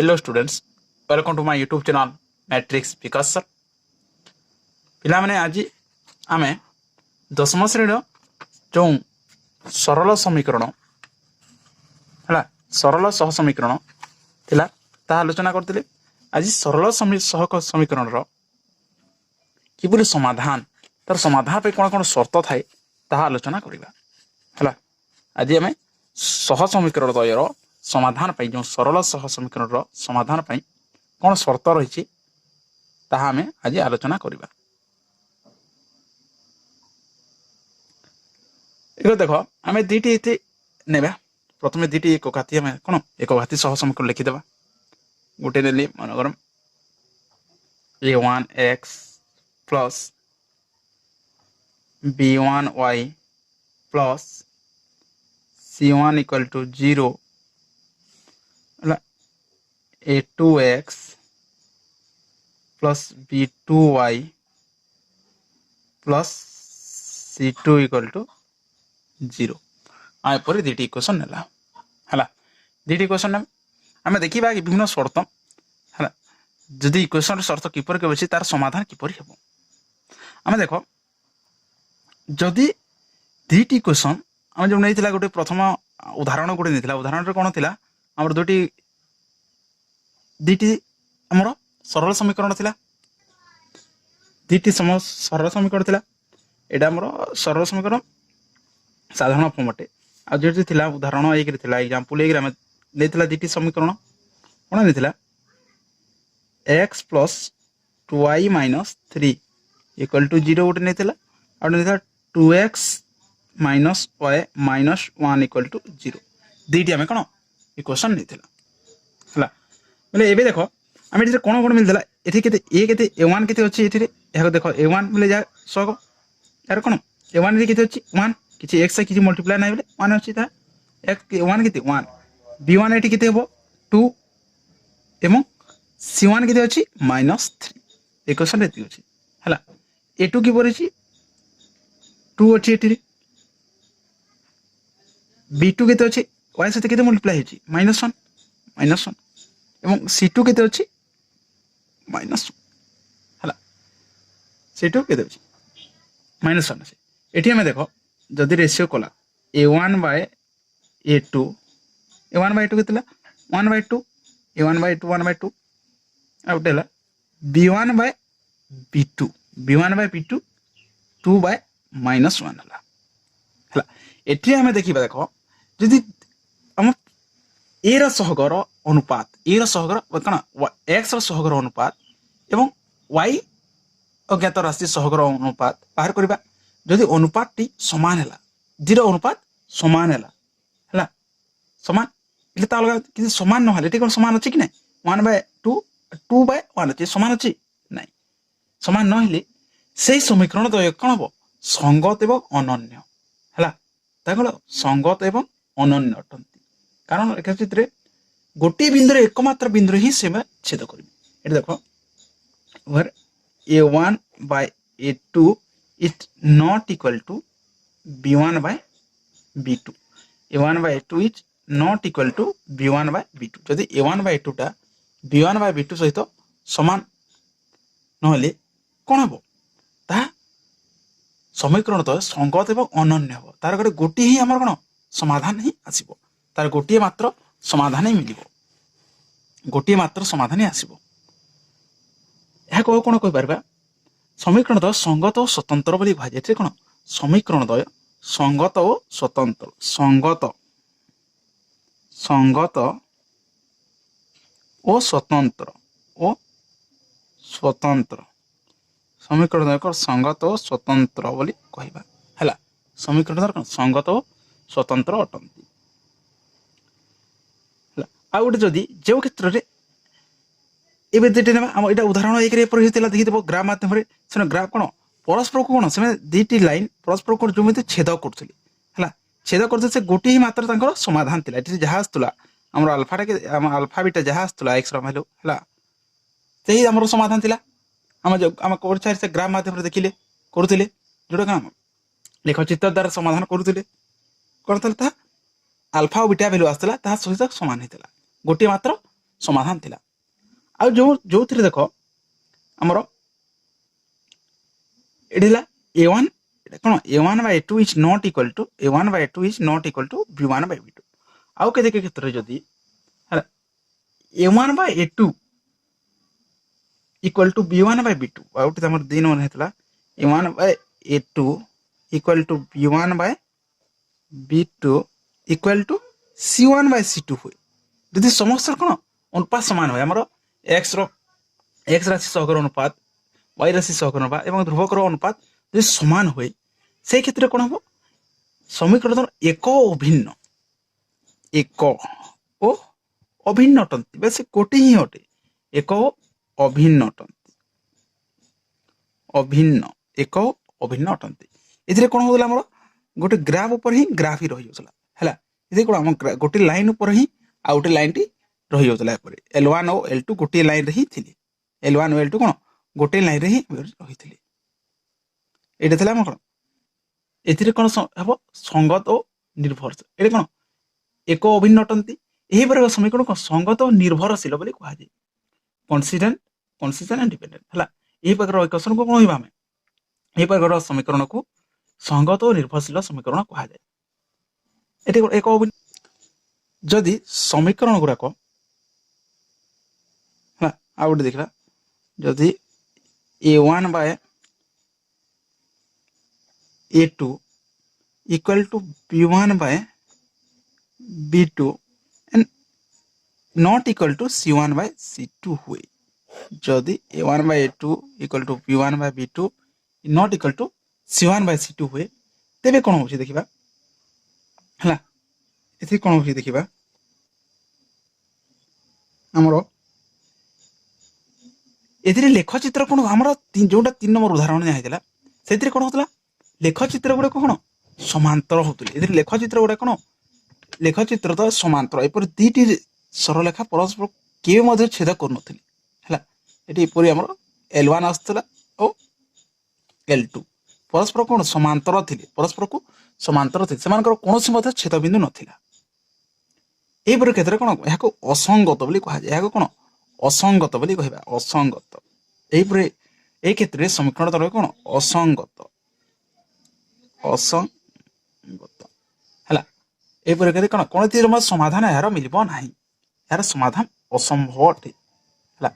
Hello students, welcome to my YouTube channel Matrix Vikas sir. पिलामाने आज आमे दशम श्रेणी जो सरल समीकरण है सरल सह समीकरण थिला ता आलोचना करते आज सरल सह समीकरण किपरि समाधान तार समाधान पे कौन कौन शर्त थाए ता आलोचना करबा है। आज आमे सह समीकरण द्वयर समाधान पाई जो सरल सह समीकरण समाधान पाई कौन शर्त रही आमे आज आलोचना करबा। एक देख आम दीटी ने प्रथम दीटी एक घाती आम कौन एक घाती सह समीकरण लिखिदे गोटे ने मनोगर a1x plus b1y plus c1 equal to 0 a2x plus b2y plus c2 equal to 0 आपर दीटी इक्वेशन नेला है। दीटी इक्वेशन आम देखा कि विभिन्न शर्त है जदि इक्वेशन शर्त किपर के अच्छी तार समाधान किपर हम आम देख जदि दीटी इक्वेशन आम जो नहीं गोटे प्रथम उदाहरण गोटे नहीं उदाहरण कौन थी आम दीटी आमर सरल समीकरण थिला दीटी सरल समीकरण थिला एटा आमर सरल समीकरण साधारण फॉर्म अटे आ जो थिला उदाहरण एक एग्जांपल एक नहीं दीटी समीकरण कौन नहीं x plus 2y minus 3 equal to 0 गोटे नहीं 2x minus y minus 1 equal to 0 दीटी आम कौन इक्वेशन नहीं है बोले एबे देखो आम ये कौन कौन मिलता ये के a1 के अच्छी ये देख a1 बोले जहाँ सग यार कौन a1 के अच्छी 1 किसी x किसी मल्टीप्लाई ना बोले 1 अच्छी था a1 के 1 b1 ये के 2 एवं c1 के अच्छी -3 इक्वेशन ये अच्छी है a2 की पड़ी 2 अच्छी ये b2 के अच्छी y सहित के मल्टीप्लाई -1 -1 एवं c2 के अच्छी -1 है c2 के अच्छी -1 अच्छी ये आम देख जदि रेशियो कला a1 by a2 a1 by 2 के 1 बाय 2 a1 बाय 2 1 बाय 2 आउटे b1 बाय b2 2 बाय -1 है ये आम देखा देख जदि आम ए सहगर अनुपात ए सहगर कौन एक्स सहगर अनुपात एवं वाई अज्ञात राशि सहगर अनुपात बाहर करवा जदि अनुपात टी समान है 0 अनुपात समान है समान अलग कि समान ना ये कौन समान अच्छी कि ना 1 बाय 2 2 बाय 1 अच्छे समान अच्छी ना समान ना से समीकरण द्वय कौन हम संगत एवं अनन्य है संगत एवं अनन्य अटंती कारण रेखाचित्र गोटे बिंदु एकमात्र बिंदु ही से छेद करें देख a1 by a2 is not equal to b1 by b2 a1 by a2 is not equal to b1 by b2 जदि a1 बाय a2 टा b1 बाय b2 सहित समान नहले कौन हम ता समीकरण तो संगत एवं अनन्य हम तार गोटे ही आम कौन समाधान ही आसब तार गोटे मात्र समाधान ही मिल गोटे मात्र समाधान ही आसब यह कौन कहीपर समीकरण द्वय संगत और स्वतंत्र बोली कह कौन समीकरण द्वय संगत और स्वतंत्र संगत और स्वतंत्र समीकरण द्वय को संगत और स्वतंत्र बोली कहबा है समीकरण द्वय कौन संगत और स्वतंत्र अटंती आ गोटे जदि जो क्षेत्र में ये दीटी ना आम यहाँ उदाहरण एक देखीदेव ग्राफ मध्यम से ग्राफ कौन परस्पर को कौन से दीटी लाइन परस्पर को जो छेद करुले है छेद करते से गोटे ही मात्र समाधान थी ये जहाँ आसला आम आल्फाटा के आल्फा बीटा जहाँ आसला एक्स रैल्यू है से आम समाधान थी आम आम कर ग्राफ मध्यम देखिले करुले जोटा कम लेख चित्र द्वारा समाधान करुले कौन था आल्फा और बीटा भैल्यू आसला सहित सामान होता गोटे मात्र समाधान थिला आ जो थी देख आमर एडिला a1 कौन a1/a2 is not equal to a1/a2 is not equal to b1/b2 आउ के क्षेत्र में जदि a1/a2 equal to b1/b2 out हमर दिन मन हेतला a1/a2 equal to b1/b2 equal to c1/c2 हुए जदि समस्त कौन अनुपात समान हुए हमर x राशि सहगर अनुपात y राशि सहगर अनुपात एवं ध्रुवकर अनुपात जो समान हुए से क्षेत्र में कौन हम समीकरण एक ओ अभिन्न अटंती बस गोटे ही अटे एक अभिन्न अटंती अभिन्न अटंती ए कौन होगा आम गोटे ग्राफ उपर ही ग्राफ ही रही जाऊला है ये कौन आम गोटे लाइन उपर ही आ गोटे लाइन टी रही जाऊला L1 और L2 गोटे लाइन रे ही थिले L1 और L2 कौन गोटे लाइन रे ही रही थिले एटा थिला हम कौन एथिरे कौन हम संगत और निर्भरशील ये कौन एक अभिन्न अटंती यही प्रकार समीकरण कौन संगत और निर्भरशील बोली कहा जाए कंसिस्टेंट एंड डिपेंडेंट है यही प्रकार इक्वेशन को कौन होइबा हमें यही प्रकार समीकरण को संगत और निर्भरशील समीकरण कहा जाए एटी एक अभिन्न जदि समीकरण गुड़ाक है आ गोटे देखला जदि a1/a2 equal to b1/b2 and not equal to c1/c2 हुए जदि a1/a2 equal to b1/b2 not equal to c1/c2 हुए तेबे कौन होची देखिबा हला एथि कौन होची देखिबा हमरो एथिरे लेखचित्र कौन हमरो जोटा 3 नंबर उदाहरण जाहितला सेथिरे कौन होतला लेखचित्र गुडा कौन समांतर होतले एथिरे लेखचित्र गुडा कौन लेखचित्र तो समांतर एपर दीटी सरलेखा परस्पर के मध्य छेद करनथिले हला एटी एपरि हमर L1 आस्तला ओ L2 परस्पर कौन समांतर थिले परस्पर को समांतर थिले सेमानकर कोनोसी मध्य छेद बिंदु नथिला एपर क्षेत्र कौन याको असंगत बोली कहा जाय याको कौन असंगत बोली कहबा असंगत एपर ए क्षेत्र में समीकरण तर कौन असंगत है एपर कौन कौन समाधान यार मिल ना यार समाधान असंभव अटे है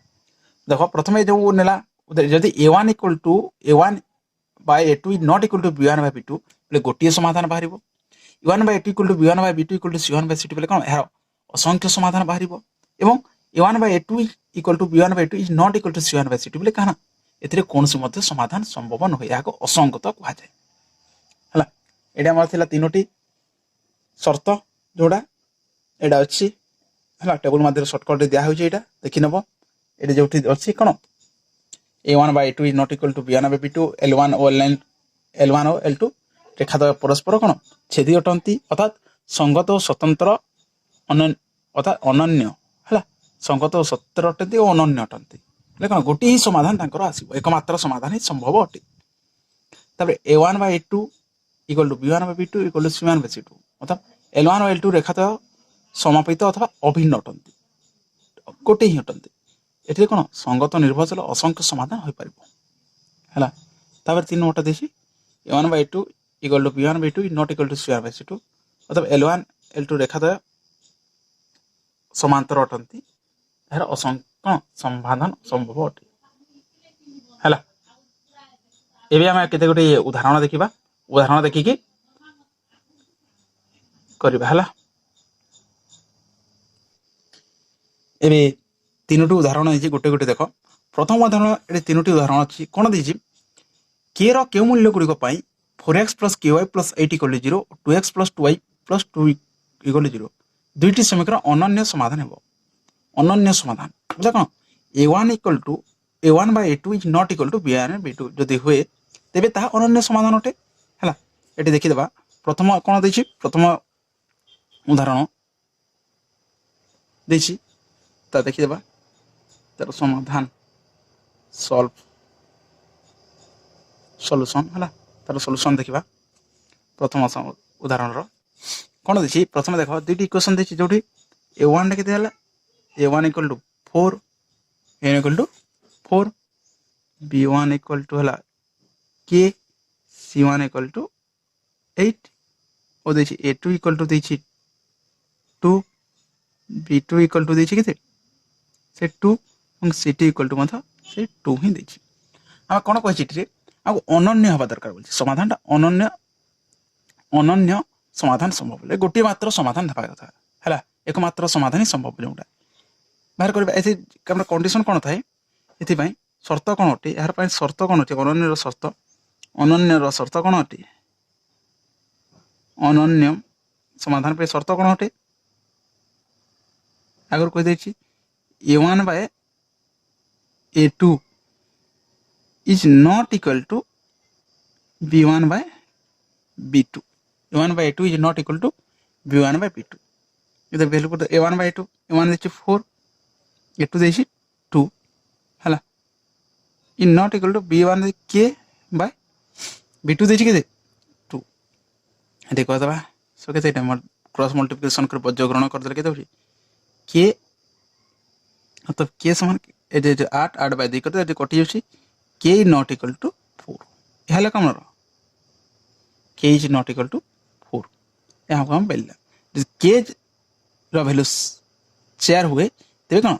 देख प्रथम जो नेला जदि a1 equal to a1/a2 not equal to b1/b2 बोले गोटे समाधान बाहर a1/a2 equal to b1/b2 equal to c1/c2 बोले कौन यार असंख्य समाधान बाहर एवं a1/a2 equal to b1/b2 is not equal to c1/c2 बोले कहा एथिरे कोनोसी मध्य समाधान संभव न होय याको असंगत कहा जाय हला एडा हमर थिला तीनोटी शर्त जोड़ा एडा अछि हला टेबल माध्यम शॉर्टकट दिया होय जे एडा देखि नबो एडा जोठी अछि कोन a1/a2 is not equal to b1/b2 L1 और L2 रेखा द्वय परस्पर कोन छेदी अटंती अर्थात संगत और स्वतंत्र अर्थात अनन्य हला संगत और स्वतंत्र अटंती और अनन्य अटंती लेकिन गोटे ही समाधान तांकर आसीबो एकमात्र समाधान ही संभव अटे तबे a1/a2 equal to b1/b2 equal to c1/c2 अर्थात L1 और L2 रेखा द्वय समापित अथवा अभिन्न अटंती गोटे ही अटंती एठी कोन संगत निर्भरशील असंख्य समाधान होई परिबो हला तबे 3 नंबर देसी a1/a2 equal to b1/b2 not equal to c1/c2 अथवा L1 L2 रेखा द्वय समांतर अटंती यार असंख्य समाधान संभव अटे हला एबे हम केते गोटे उदाहरण देखिबा उदाहरण देखिकी करबा हला एबे तीनोटी उदाहरण है गोटे गोटे देख प्रथम उदाहरण ये तीनोटी उदाहरण अच्छी कौन देछि के रो के मूल्य गुड़िक 4x + ky + 8 = 0 2x + 2y + 2 = 0 दुईटी समीकरण अनन्य समाधान हेबो अनन्य समाधान बुझा कौन a1/a2 is not equal to b1/b2 जदि हुए तेबे ता अनन्य समाधान अटे हला एटी देखि देबा प्रथम कौन देछि प्रथम उदाहरण देछि ता देखि देबा तार समाधान सॉल्यूशन हला तार सॉल्यूशन देखिबा प्रथम उदाहरण रो कौन देछि प्रथम देखो दुईटी इक्वेशन देछि जोठी a1 रे केते हला a1 equal to 4 a1 equal to 4 b1 equal to है k c1 इक्वल टू 8 और देखिए a2 इक्वल टू देखिए 2 b2 इक्वल टू देखिए केते से 2 और c2 इक्वल टू मतलब से 2 ही देखिए आम कौन कही चिट्ठी आम अनन्य हवा दरकार बोलছি समाधानटा अनन्य अनन्य समाधान संभव बोले गोटे मात्र समाधान हेबा कथा है एकमात्र समाधान ही संभव बोले गोटा बाहर करबा एथि हमरा कंडीशन कोन थाए एथि पई शर्त कोन अटे यार पई शर्त कोन अटे अनन्य रो शर्त कोन अटे अनन्य समाधान पे शर्त कोन अटे अगर कह दे a1 by a2 is not equal to b1 by b2 a1 by a2 is not equal to b1 by b2 इधर वैल्यू को a1 by a2 a1 देखिए 4 a2 देखिए 2 है इन not equal to b1 k by b2 देखिए के 2 ये कह दबा सो केते क्रॉस मल्टीप्लिकेशन कर बज्र ग्रहण कर देले केते के मतलब के समान 8 8 बाय 2 करते कटि जाउछि के इज नॉट इक्वल टू 4 यहला कम के इज नॉट इक्वल टू 4 यहाँ को हम बेलला के रो वैल्यू 4 हुए तेबे कोन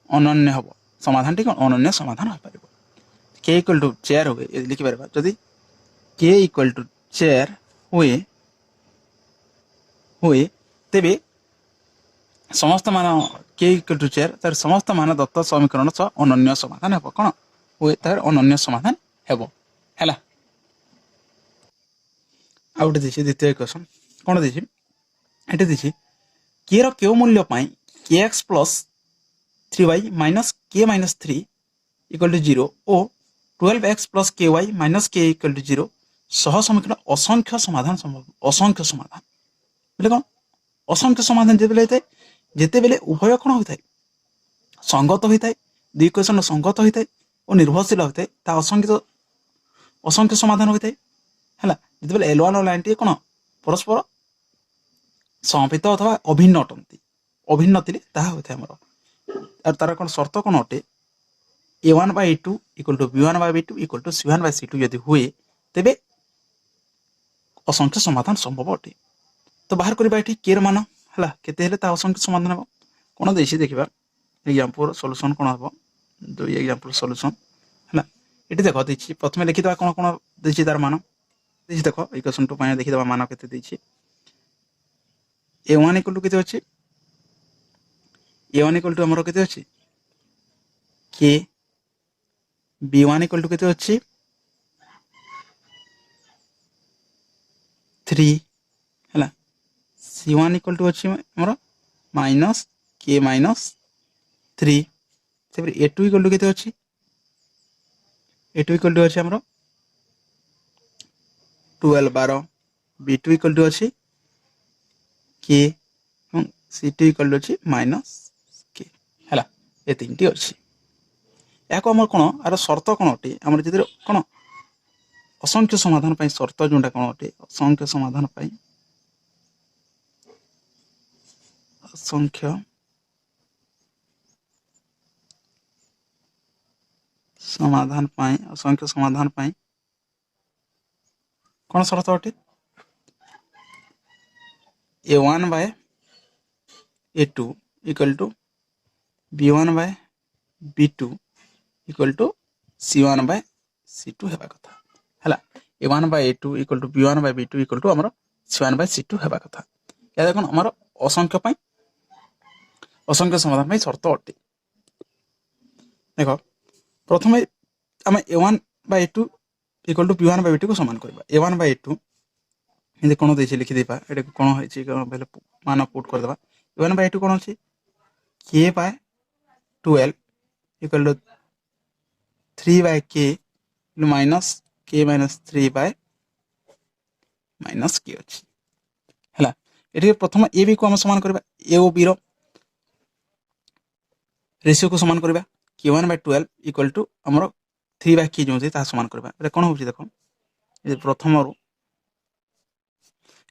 अनन्य हबो समाधान ठीक अनन्य समाधान हो पारिबो के इक्वल टू 4 हुए लिखि परबा जदी के इक्वल टू 4 हुए तेबे समस्त मान के इक्वल टू 4 तार समस्त मान दत्त समीकरण सह अनन्य समाधान हेबो कोन हुए तार अनन्य समाधान हेबो हैला आउट दिछि द्वितीय क्वेश्चन कोन दिछि एटे दिछि के रो केउ मूल्य पई kx plus 3y minus k minus 3 equal to 0 ओ 12x plus ky minus k equal to 0 सह समीकरण असंख्य समाधान संभव असंख्य समाधान बोले कोन असंख्य समाधान जेते बेले उभय कोन होइथाय संगत होइथाय दुई क्वेश्चन संगत होइथाय और निर्भरशील होइथाय ता असंख्य समाधान होइथाय हला जेते बेले L1 और लाइन टी कोन परस्पर समपित अथवा अभिन्न अटंती अभिन्न थिले ता होइथाय हमर और तार कोन शर्त कोन अटे a1 by a2 equal to b1 by b2 equal to c1 by c2 यदि हुए तेबे असंख्य समाधान संभव अटे तो बाहर करबा एठी केर मान हला केते हेले ता असंख्य समाधान हो कोन देछि देखिबा एग्जांपल सॉल्यूशन कोन हो दो एग्जांपल सॉल्यूशन हला एठी देखो देछि प्रथमे लिखि दबा कोन कोन देछि तार मान देछि देखो इक्वेशन 2 पाए देखि दबा मान केते देछि a1 इक्वल टू केते अछि a1 इक्वल टू हमरो केते अछि k b1 इक्वल टू केते अछि 3 हला c1 इक्वल टू अछि हमरो माइनस k माइनस 3 सेपर a2 इक्वल टू केते अछि a2 इक्वल टू अछि हमरो 12 12 b2 इक्वल टू अछि k और c2 इक्वल टू अछि माइनस k हला ए तीनटी अछि याको हमर कोन आर शर्त कोन अटे हमर जदि कोन असंख्य समाधान पई शर्त जोंडा कोन अटे असंख्य समाधान पई असंख्य समाधान पाई कौन शर्त अटे a1 by a2 equal to b1 by b2 equal to c1 by c2 हेबा कथा हला a1 by a2 equal to b1 by b2 equal to हमर c1 by c2 हेबा कथा या देखन हमर असंख्य पाई असंख्य समाधान पाई शर्त अटे देखो प्रथमे आम a1 by a2 equal to b1 by b2 को समान करबा a1 by a2 हिंदी कोन देछि लिखि देबा एटा कोन होइछि पहले मान पुट कर देबा a1 by a2 कोन अछि k by 12 equal to 3 by k minus k minus 3 by minus k अछि हला एठी प्रथम a b को हम समान करबा a और b रो रेशियो को समान करबा k1 by 12 इक्वल टू हमरो 3 by k जो ता समान करबा एटा कोन होछि देखो ए प्रथम रो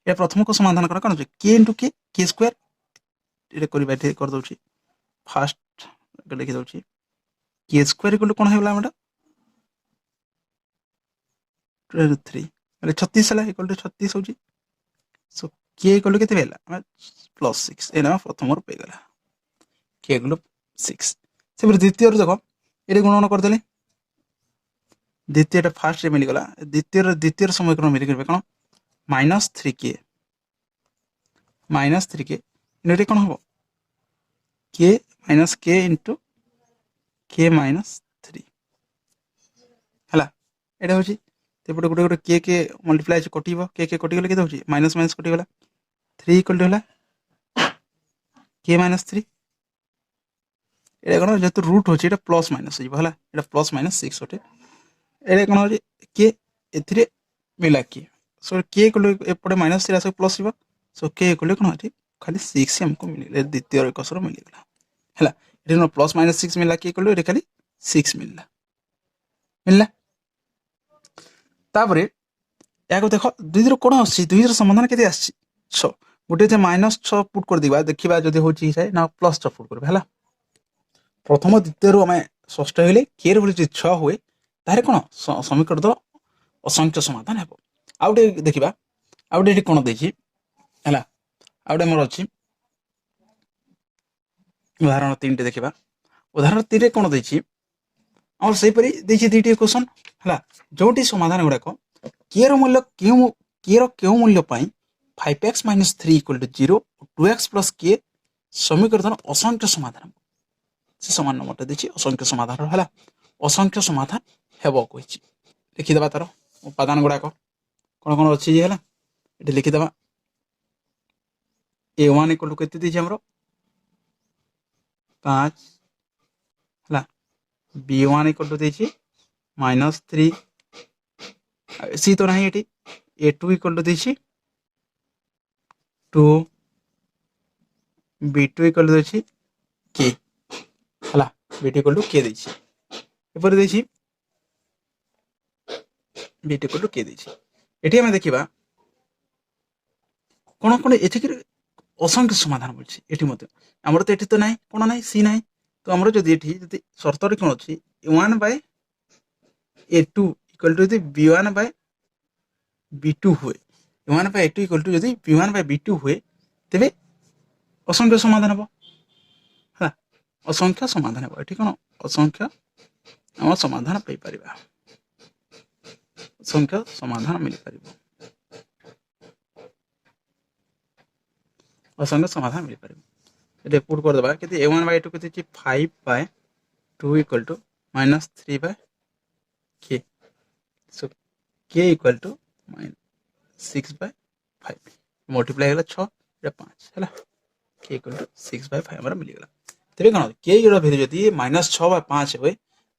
ए प्रथम को समाधान कर कोन k into k k square एटा करबा एठी कर दोछि फास्ट लिखि दउछि के स्क्वायर इक्वल टू कोन हेला हमरा 3 એટલે 36 ହେଲା इक्वल टू 36 होछि सो के इक्वल टू केते भेला हम +6 एना प्रथमर पे गेला के इक्वल टू 6 से द्वितीय देखो एटे गुणन कर देले द्वितीय फास्ट रे मिल गला द्वितीय समीकरण मिल गबे कोन -3k इनरे कोन हबो k minus k into k minus 3 हला एटा होची तेपटे गोटे गोटे के मल्टीप्लाई कटिबो के कटि गेले केते होची माइनस माइनस कटि गेला 3 इक्वल टू हला k minus 3 एटा कोन जेतु रूट होची एटा प्लस माइनस होइबो हला एटा प्लस माइनस 6 होटे एटा कोन होची के एथिरे मिला के सो के इक्वल टू एपटे माइनस 3 आसे प्लस हिबो सो के इक्वल टू कोन होची खाली 6 हमको मिले द्वितीय एकसर मिल गेला हला एटा प्लस माइनस 6 मिला के इक्वल टू एटा खाली 6 मिलला तापरे याको देखो दुईर कोन आछि दुईर समाधान केते आछि 6 गोटे जे -6 पुट कर दिबा देखिबा जदि होछि छै ना +6 पुट करबे हला प्रथम द्वितीय रु हमें षष्ठ हेले के रे बोली 6 होए तारे कोन समीकरण द असंख्य समाधान हेबो आउटे देखिबा आउटे कोन देछि हला आउटे मोर अछि उदाहरण 3 टे देखिबा उदाहरण 3 रे कोन देछि और सही परी देछि दुईटी क्वेश्चन हला जोटी समाधान गुडा को के रो मूल्य क्यों मूल्य पाई 5x - 3 = 0 2x + k समीकरण असंख्य समाधान से समान नंबर देछि असंख्य समाधान हला असंख्य समाधान हेबो कहिछि लिखि देबा तार उपादान गुडा को कोन कोन अछि जे हला एठी लिखि देबा a1 = केते देछि हमरो 5 हला b1 = देछि -3 सी तो नहीं एटी a2 = देछि 2 b2 = देछि k हला b2 = k देछि एपर देछि b2 = k देछि एठी हम देखिबा कोन कोन एठी असंख्य समाधान बोलछि एठी मते हमर तो एठी तो नाही कोन नाही सी नाही तो हमर जदि एठी जदि शर्त रे कोन अछि a1/a2 = b1/b2 हुए a1/a2 = जदि b1/b2 हुए तबे असंख्य समाधान हबो हला असंख्य समाधान हबो एठी कोन असंख्य हम समाधान पाई परिबा असंख्य समाधान मिल परिबो असंख्य समाधान मिल परिबो एटे पुट कर देबा केते a1/a2 केते छि 5/2 = -3/k so k = -6/5 मल्टीप्लाई होला 6 एटा 5 हला k = 6/5 हमरा मिल गेला तबे कोन k एटा भेले जति -6/5 होय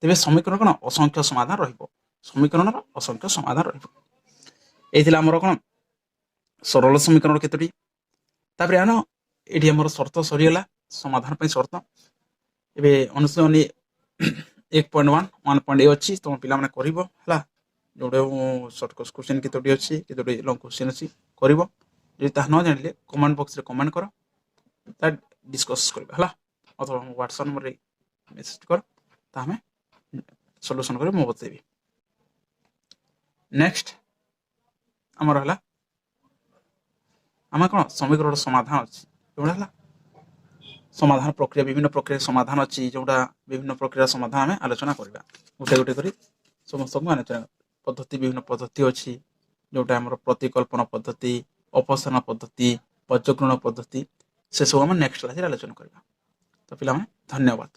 तबे समीकरण कोन असंख्य समाधान रहिबो समीकरण असंख्य समाधान रहिबो एथिला हमर कोन सरल समीकरण केतोटी तापरे आनो एठी हमर शर्त सरियला समाधान पई शर्त एबे अनुसरणी 1.1 1.8 अछि तो पिला माने करिवो हला जोडे शॉर्ट क्वेश्चन केतोटी अछि केतोटी लॉन्ग क्वेश्चन अछि करिवो जे ता न जानिले कमेंट बॉक्स रे कमेंट करो ता डिस्कस करबा हला अथवा व्हाट्सएप नंबर रे मेसेज कर ता हमें सॉल्यूशन करे मो बतेबी नेक्स्ट हमर हला हम कोन समीकरण समाधान अछि जोडा हला समाधान प्रक्रिया विभिन्न प्रक्रिया समाधान अछि जोडा विभिन्न प्रक्रिया समाधान हमें आलोचना करबा गोटे गोटे करी समस्त को आलोचना पद्धति विभिन्न पद्धति अछि जोटा हमर प्रतिकल्पना पद्धति अपसरण पद्धति पचक्रण पद्धति से सब हम नेक्स्ट क्लास रे आलोचना करबा तो पिला माने धन्यवाद।